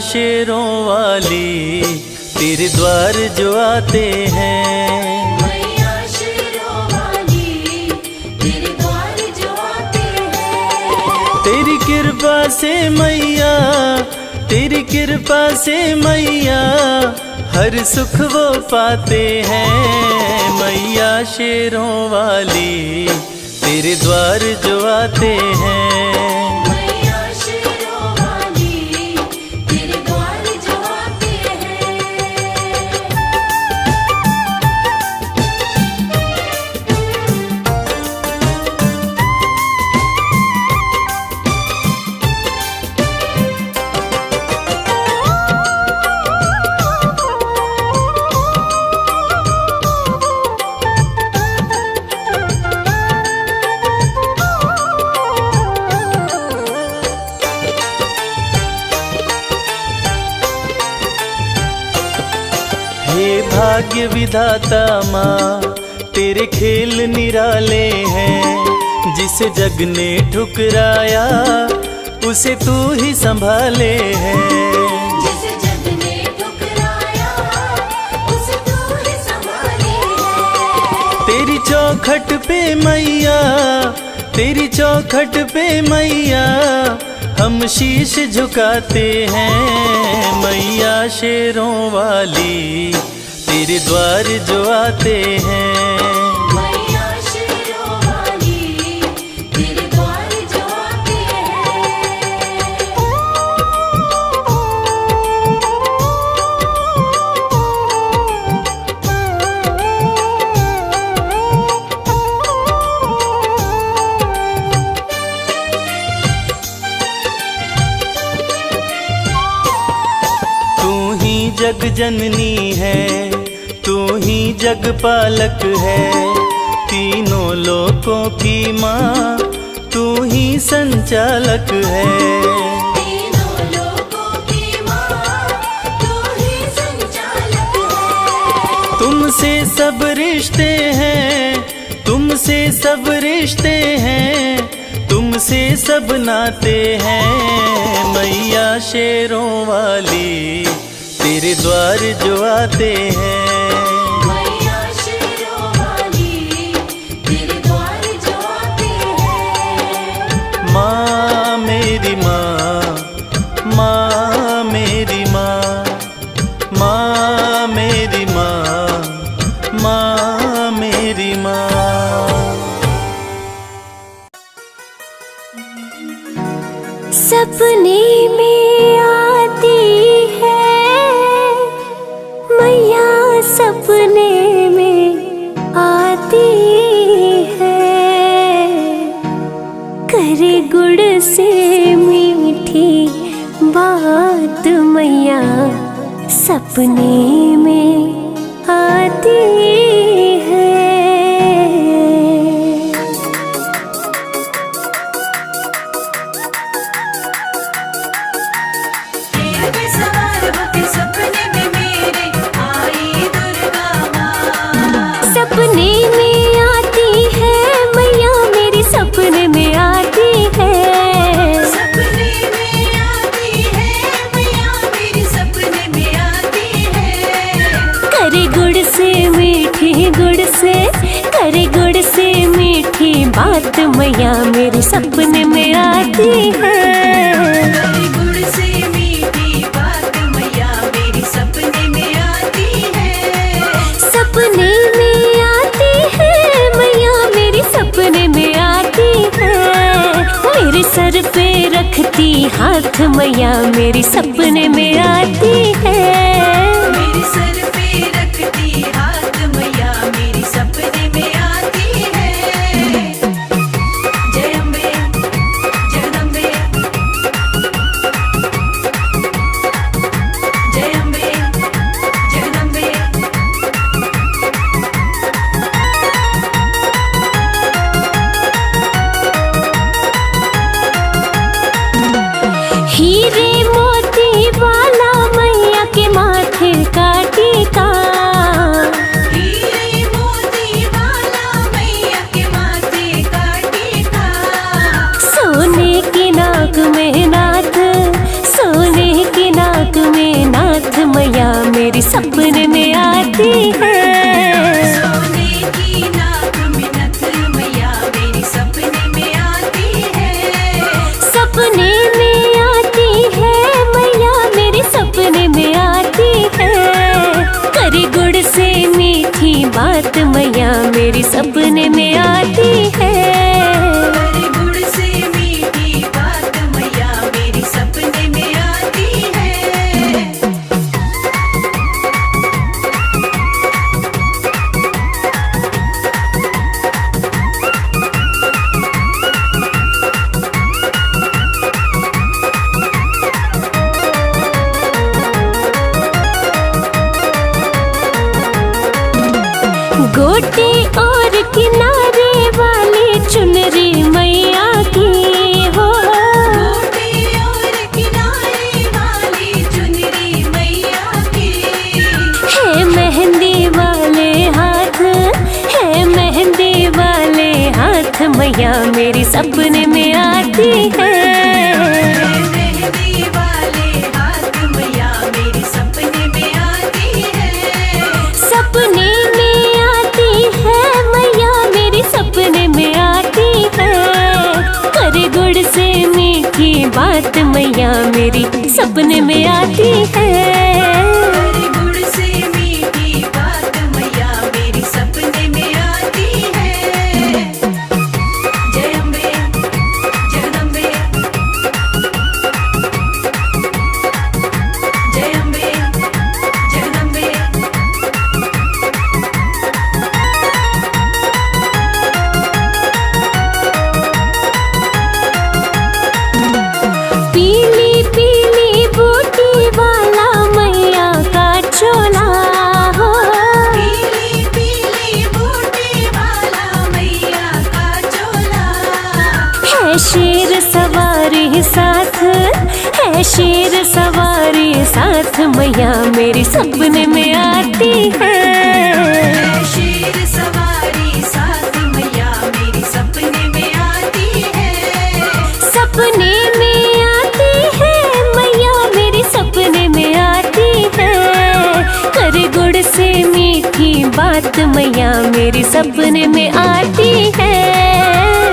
शेरों वाली तेरे द्वार जो आते हैं। मैया शेरों वाली तेरे द्वार जो आते हैं। तेरी कृपा से मैया, तेरी कृपा से मैया हर सुख वो पाते हैं। मैया शेरों वाली तेरे द्वार जो आते हैं। मैया शेरों वाली तेरे द्वार जो आते हैं। हे भाग्य विधाता माँ तेरे खेल निराले हैं। जिस जग ने ठुकराया उसे तू ही संभाले हैं। जिस जग ने ठुकराया उसे तू ही संभाले है। तेरी चौखट पे मैया, तेरी चौखट पे मैया हम शीश झुकाते हैं। मैया शेरों वाली तेरे द्वार जो आते हैं। मैया शेरों वाली तेरे द्वार जो आते तू ही जग जननी है, तू ही जग पालक है। तीनों लोकों की माँ तू ही संचालक है। तीनों लोकों की माँ तू ही संचालक है। तुमसे सब रिश्ते हैं, तुमसे सब रिश्ते हैं, तुमसे सब नाते हैं। मैया शेरों वाली तेरे द्वार जो आते हैं। मैया शेरों वाली तेरे द्वार जो आते हैं। माँ मेरी माँ, माँ मेरी माँ, माँ मेरी माँ, माँ मेरी माँ। सपने में आती है मैया, सपने में आती है। करे गुड़ से मीठी बात मैया, सपने में आती है। तेरे पे सवार होके सपने में मेरे आई दुर्गा माँ। सपने में आती है मैया मेरी, सपने में आती है। सपने में आती है मैया मेरी, सपने में आती है। करे गुड़ से मीठी, गुड़ से करे गुड़ से मीठी बात मैया मेरे सपने में आती है। तेरे गुड़ से मीठी बात मैया मेरी, सपने में आती है। सपने में आती है मैया मेरी, सपने में आती है। मेरे सर पे रखती हाथ मैया मेरी, सपने में आती है। मेरे सर पे रखती हाथ मैया मेरी, सपने में आती है। जय अम्बे जगदम्बे, जय अम्बे जगदम्बे। हीरे मोती बात मैया मेरी सपने में आती है। हरे गुण से मीठी बात मैया मेरी सपने में आती है। गोटे और किनारे वाली चुनरी मैया की हो। गोटे और किनारे वाली चुनरी मैया की। है मेहंदी वाले हाथ, है मेहंदी वाले हाथ मैया मेरी सपने में आती है। मेहंदी वाले हाथ मैया मेरी सपने में आती है। सपने में आती है मैया मेरी सपने में आती है। करे गुड़ से मीठी बात मैया मेरी सपने में आती है। हरे गुण से मीठी बात मैया मेरी सपने में आती है। जय अम्बे जगदम्बे, जय अम्बे जगदम्बे। पीली पीली बूटी वाला मैया का चोला हो। पीली पीली बूटी वाला मैया का चोला। है शेर सवारी साथ, है शेर सवारी साथ मैया मेरी सपने में आती है। शेर सवारी साथ मैया मेरी सपने में आती है। सपने में आती है मैया मेरी सपने में आती है। करे गुड़ से मीठी बात मैया मेरी सपने में आती है।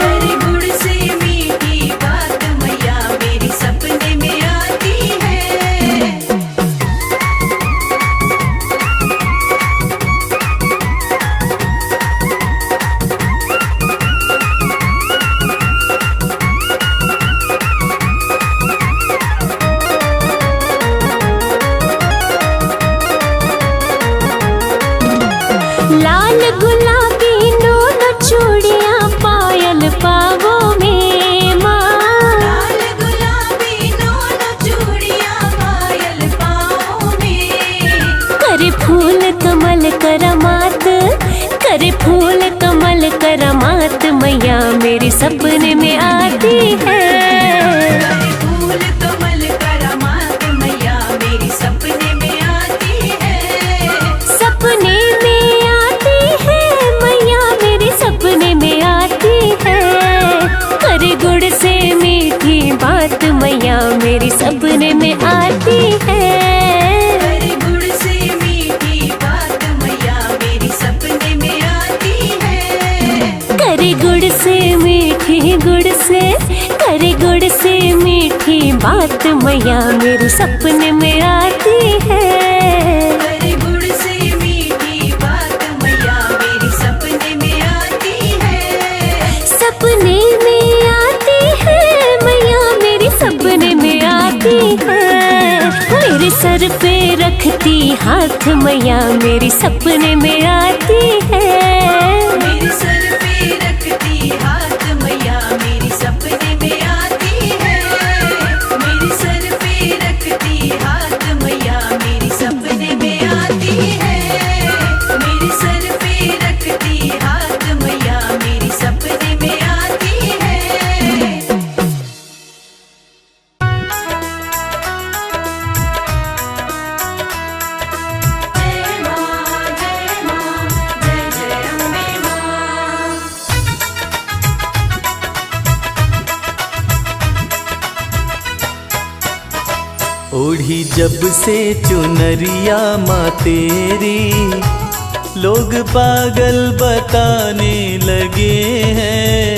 हरे गुण से मीठी बात मैया मेरी सपने में आती है। लाल गुलाबी नून चूड़ियाँ पायल पावों में माँ। लाल गुलाबी दोनों चूड़ियाँ पायल पाँव में। करे फूल कमल करमात, करे फूल कमल करमात मैया मेरी सपने में आती है। हरे फूल कमल करामात मैया मेरी सपने में आती है। सपने में आती है मैया मेरी सपने में आती है। करे गुड़ से मीठी बात मैया मेरी सपने में आती है। हरे गुण से मीठी बात मैया मेरी सपने में आती है। करे गुड़ से मीठी गुड़ से, करे गुड़ से मीठी बात मैया मेरे सपने में आती है। हरे गुण से मीठी बात मैया मेरी सपने में आती है। सपने में आती है मैया मेरी सपने में आती है। मेरे सर पे रखती हाथ मैया मेरी सपने में आती है। मेरे सर पे रखती हाथ मैया मेरी सपने में आती है। मेरे सर पे रखती हाथ मैया मेरी सपने में आती है। मेरे सर पे रखती हाथ मैया मेरी सपने में आती है। जय माँ जय जय अम्बे माँ। ओढ़ी जब से चुनरिया माँ तेरी, लोग पागल बताने लगे हैं।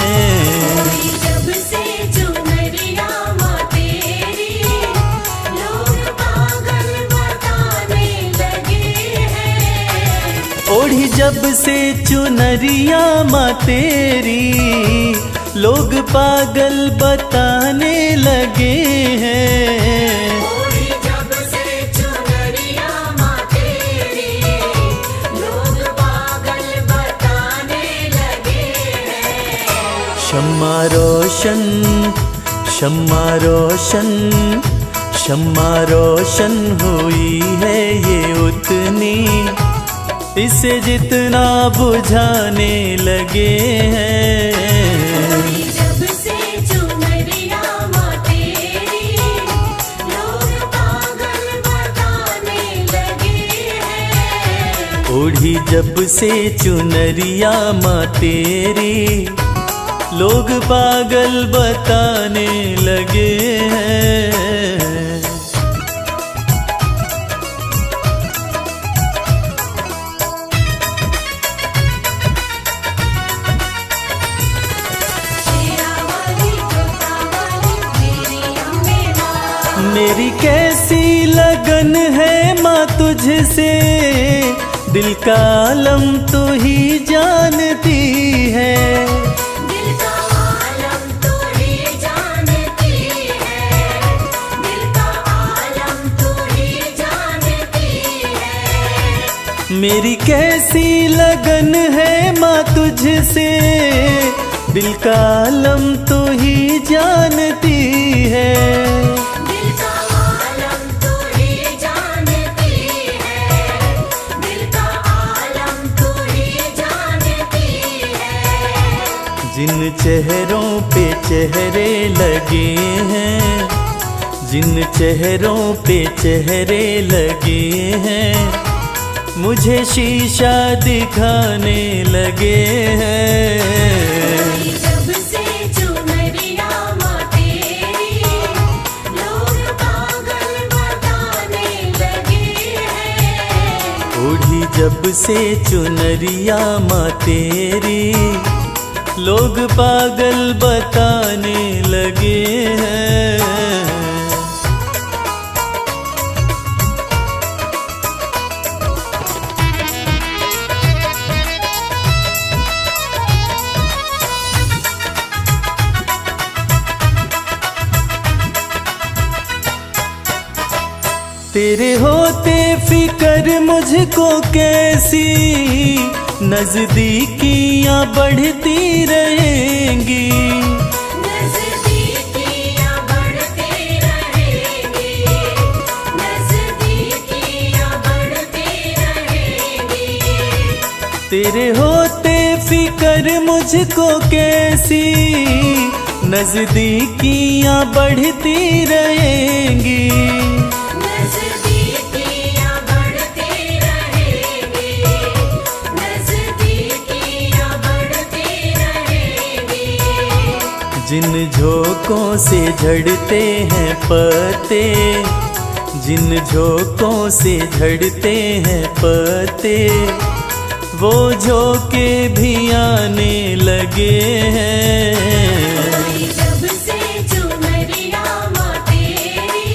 जब से चुनरिया माँ तेरी, लोग पागल बताने लगे हैं। ओढ़ी जब से चुनरिया माँ तेरी, लोग पागल बताने लगे हैं। ओढ़ी जब से चुनरिया माँ तेरी, लोग पागल बताने लगे हैं। शम्मा रोशन, शम्मा रोशन, शम्मा रोशन हुई है ये उतनी, इसे जितना बुझाने लगे हैं। जब से चुनरिया माँ तेरी, लोग पागल बताने लगे हैं। ओढ़ी जब से चुनरिया माँ तेरी, लोग पागल बताने लगे हैं। मेरी कैसी लगन है माँ तुझसे, दिल का आलम तू ही जानती है। दिल का आलम तू ही जानती है, दिल का आलम तू ही जानती है। मेरी कैसी लगन है माँ तुझसे, दिल का आलम तू ही जानती है। जिन चेहरों पे चेहरे लगे हैं, जिन चेहरों पे चेहरे लगे हैं, मुझे शीशा दिखाने लगे हैं। जब से चुनरिया माँ तेरी, लोग पागल बताने लगे हैं। ओढ़ी जब से चुनरिया माँ तेरी, लोग पागल बताने लगे हैं। तेरे होते फिक्र मुझको कैसी, नजदीकियां बढ़ती रहेंगी। नजदीकियां बढ़ती रहेंगी, नजदीकियां बढ़ती रहेंगी। तेरे होते फिक्र मुझको कैसी, नजदीकियां बढ़ती रहेंगी। जिन झोंकों से झड़ते हैं पत्ते, जिन झोंकों से झड़ते हैं पत्ते, वो झोंके भी आने लगे हैं। जब से चुनरिया माँ तेरी,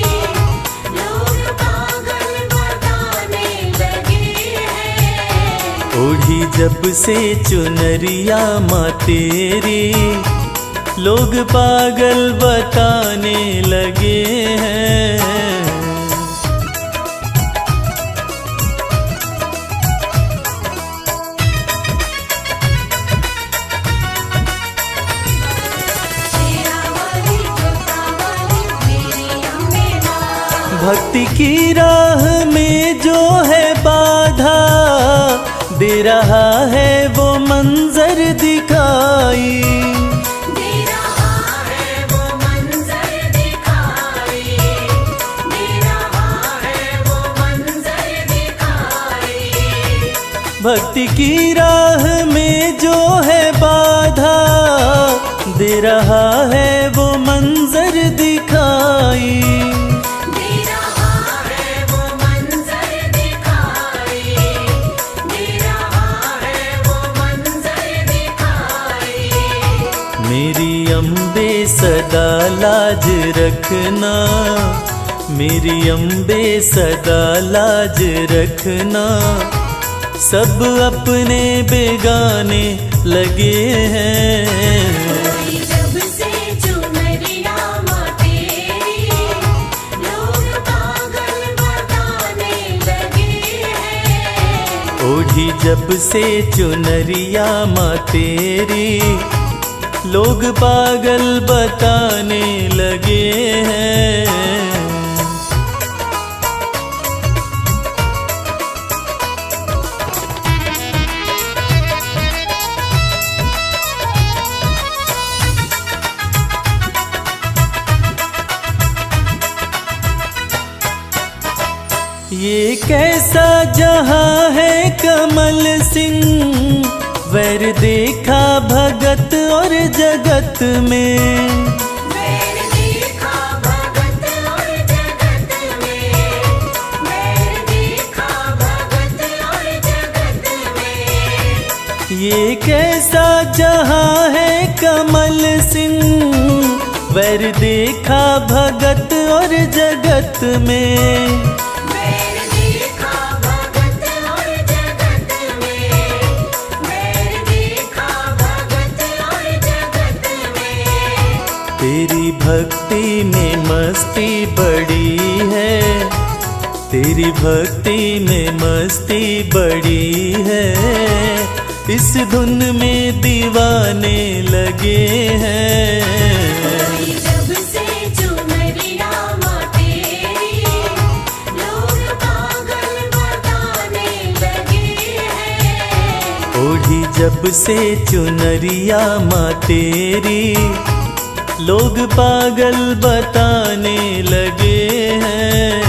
लोग पागल बताने लगे हैं। ओढ़ी जब से चुनरिया माँ तेरी, लोग पागल बताने लगे हैं। भक्ति की राह में जो है बाधा, दे रहा है वो मंजर दिखाई। भक्ति की राह में जो है बाधा, दे रहा है वो मंजर दिखाई। दे रहा है वो मंजर दिखाई, दे रहा है वो मंजर दिखाई। मेरी अम्बे सदा लाज रखना, मेरी अम्बे सदा लाज रखना, सब अपने बेगाने लगे हैं। जब से चुनरिया माँ तेरी लोग पागल बताने लगे हैं। ओढ़ी जब से चुनरिया माँ तेरी लोग पागल बताने लगे हैं। ये कैसा जहां है कमल सिंह, वैर देखा भगत और जगत में। वैर देखा भगत और जगत में, वैर देखा भगत और जगत में। ये कैसा जहां है कमल सिंह, वैर देखा भगत और जगत में। तेरी भक्ति में मस्ती बड़ी है, तेरी भक्ति में मस्ती बड़ी है। इस धुन में दीवाने लगे हैं। जब से चुनरिया माँ तेरी लोग पागल बताने लगे हैं। ओढ़ी जब से चुनरिया माँ तेरी लोग पागल बताने लगे हैं।